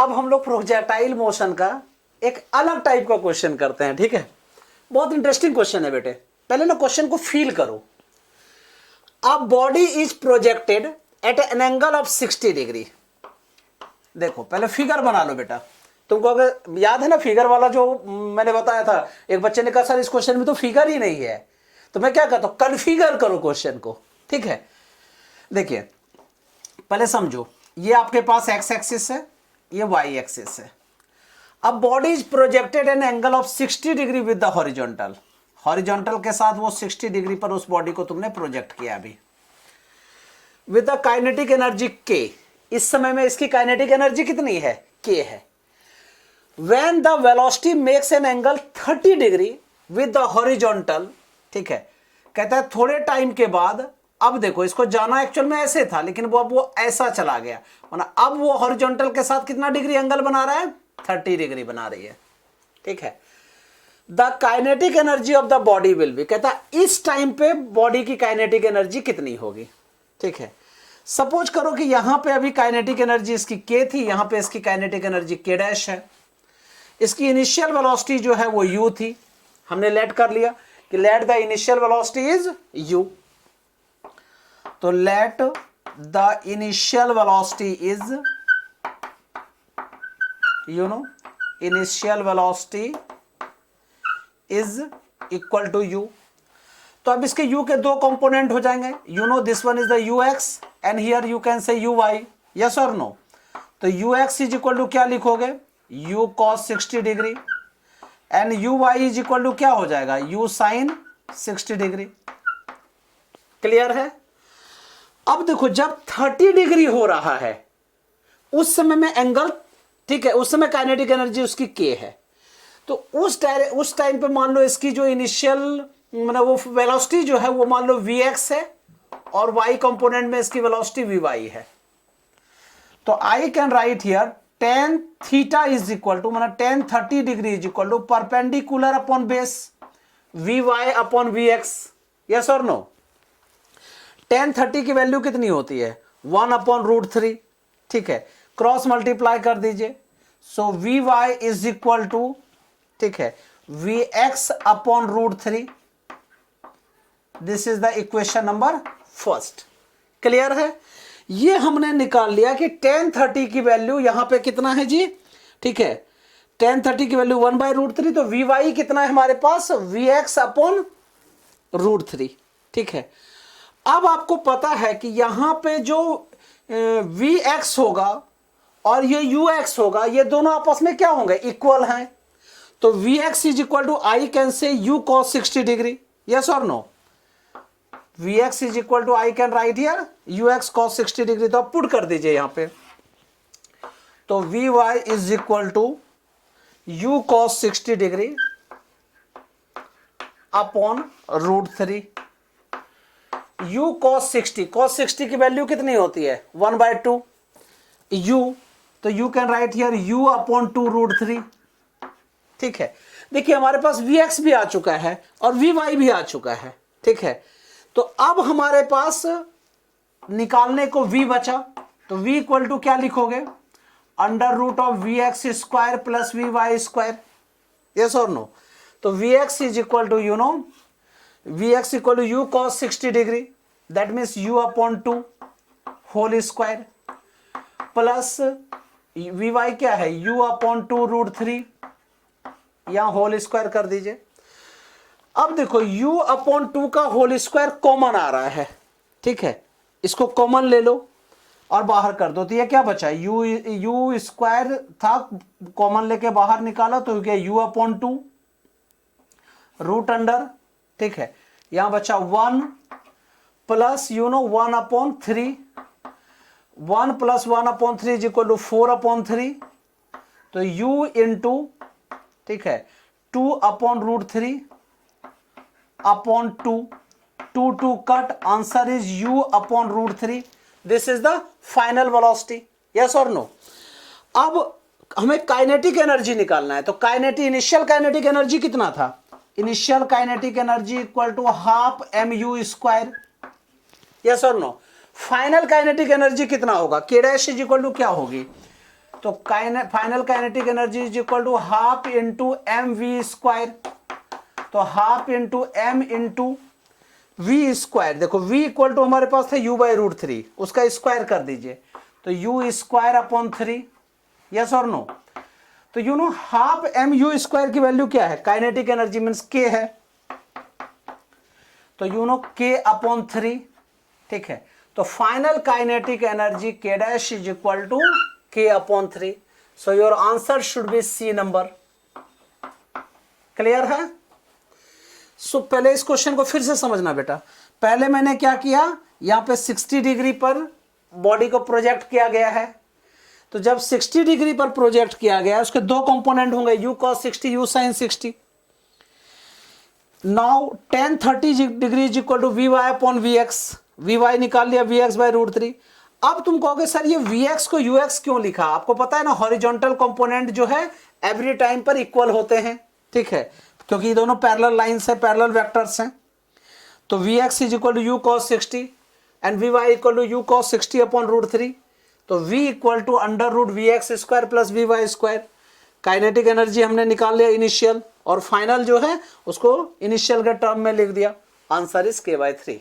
अब हम लोग प्रोजेक्टाइल मोशन का एक अलग टाइप का क्वेश्चन करते हैं, ठीक है। बहुत इंटरेस्टिंग क्वेश्चन है बेटे। पहले ना क्वेश्चन को फील करो। A body is projected at an angle of 60 degree. देखो पहले फिगर बना लो बेटा। तुमको अगर याद है ना फिगर वाला जो मैंने बताया था, एक बच्चे ने कहा सर इस क्वेश्चन में तो फिगर ही नहीं है, तो मैं क्या कहता हूं, कन्फिगर करो क्वेश्चन को, ठीक है। देखिए पहले समझो, ये आपके पास एक्स एक्सिस है, ये वाई एक्सिस है। अब body is projected an angle of 60 degree with the horizontal. Horizontal के साथ वो 60 डिग्री पर उस बॉडी को तुमने प्रोजेक्ट किया अभी, विद द काइनेटिक एनर्जी के। इस समय में इसकी काइनेटिक एनर्जी कितनी है, के है। When the velocity makes an angle 30 degree with the horizontal, ठीक है। कहता है थोड़े टाइम के बाद, अब देखो इसको जाना एक्चुअल में ऐसे था, लेकिन वो ऐसा चला गया, मतलब अब वो हॉरिजॉन्टल के साथ कितना डिग्री एंगल बना रहा है, 30 डिग्री बना रही है, ठीक है। The kinetic energy of the body will be, कहता है इस टाइम पे बॉडी की काइनेटिक एनर्जी कितनी होगी, ठीक है। सपोज करो कि यहां पे अभी काइनेटिक एनर्जी इसकी के थी, यहां पे इसकी काइनेटिक एनर्जी के डैश है। इसकी इनिशियल वेलोसिटी जो है वो u थी, हमने लेट कर लिया कि let the initial velocity is u। तो let the initial velocity is, you know, initial velocity is equal to u। तो अब इसके u के दो कंपोनेंट हो जाएंगे, you know this one is the ux and here you can say uy, yes और no. तो ux इज इक्वल टू क्या लिखोगे, u cos 60 degree, and uy is equal to क्या हो जाएगा, u sin 60 डिग्री। क्लियर है। अब देखो जब 30 डिग्री हो रहा है उस समय में एंगल, ठीक है, उस समय काइनेटिक एनर्जी उसकी k है। तो उस टाइम पे मान लो इसकी जो इनिशियल मतलब वो वेलोसिटी जो है वो मान लो vx है, और y कंपोनेंट में इसकी वेलोसिटी vy है। तो I can write here tan theta is equal to, मतलब tan 30 degree is equal to perpendicular upon base vy upon vx, yes और नो। tan 30 की वैल्यू कितनी होती है, 1 अपॉन √3, ठीक है। क्रॉस मल्टीप्लाई कर दीजिए, सो vy इज इक्वल टू, ठीक है, vx upon √3। This is the equation number first. Clear है। ये हमने निकाल लिया कि tan 30 की वैल्यू यहां पे कितना है जी, ठीक है। tan 30 की वैल्यू 1/√3, तो vy कितना है हमारे पास, vx अपॉन √3, ठीक है। अब आपको पता है कि यहां पे जो vx होगा और ये ux होगा, ये दोनों आपस में क्या होंगे, इक्वल हैं। तो vx is equal to I can say u cos 60 degree, yes और no. vx is equal to I can write here ux cos 60 degree, तो आप पुट कर दीजिए यहां पे। तो vy is equal to u cos 60 degree upon √3। u cos 60 की value कितनी होती है, 1/2 u, तो you can write here u upon 2√3, ठीक है। देखिए हमारे पास vx भी आ चुका है और vy भी आ चुका है, ठीक है। तो अब हमारे पास निकालने को v बचा, तो v इक्वल टू क्या लिखोगे, √vx square plus vy square, yes और नो। तो vx is equal to, you know, vx equal to u cos 60 degree, that means u upon 2 whole square, plus vy क्या है, u upon 2√3, यहां whole square कर दीजिए। अब देखो u upon 2 का होल स्क्वायर कॉमन आ रहा है, ठीक है। इसको कॉमन ले लो और बाहर कर दो, तो ये क्या बचा, u स्क्वायर था, कॉमन लेके बाहर निकाला तो क्या u अपॉन 2 रूट अंडर, ठीक है। यहां बचा 1 plus, you know, 1 upon 3, 1 plus 1 upon 3 is equal to 4 upon 3, तो u इंटू, ठीक है, 2 upon √3 upon 2 cut, answer is u upon √3। This is the final velocity, yes और नो। अब हमें काइनेटिक एनर्जी निकालना है, तो इनिशियल काइनेटिक एनर्जी कितना था, initial kinetic energy equal to half mu square, yes और नो। फाइनल काइनेटिक एनर्जी कितना होगा, k dash is equal to क्या होगी, तो final kinetic energy is equal to half into M V square. तो half into M into V square, देखो v equal to हमारे पास था u बाई रूट थ्री, उसका स्क्वायर कर दीजिए तो u स्क्वायर अपॉन 3, यस और नो। तो you know half M U square की वैल्यू क्या है, काइनेटिक एनर्जी मीन्स k है, तो यू नो k अपॉन 3, ठीक है। तो final kinetic energy k dash is equal to k upon 3। So your answer should be C number. Clear है? सो पहले इस क्वेश्चन को फिर से समझना बेटा। पहले मैंने क्या किया, यहां पे 60 डिग्री पर बॉडी को प्रोजेक्ट किया गया है। तो जब 60 डिग्री पर प्रोजेक्ट किया गया, उसके दो कंपोनेंट होंगे, u cos 60, u sin 60। Now tan 30 degree is equal to V Y upon V X, V Y निकाल लिया वी एक्स बाई रूट 3। अब तुम कहोगे सर ये वी एक्स को यू एक्स क्यों लिखा? आपको पता है ना हॉरिजॉन्टल कंपोनेंट जो है एवरी टाइम पर इक्वल होते हैं, ठीक है, क्योंकि ये दोनों पैरेलल लाइंस है, पैरेलल वेक्टर्स हैं। तो V X is equal to U cos 60 and V Y equal to U cos 60 upon root 3। तो v equal to under root V X square plus V Y square. Kinetic energy हमने निकाल लिया initial, और final जो है उसको initial के term में लिख दिया। Answer is k/3।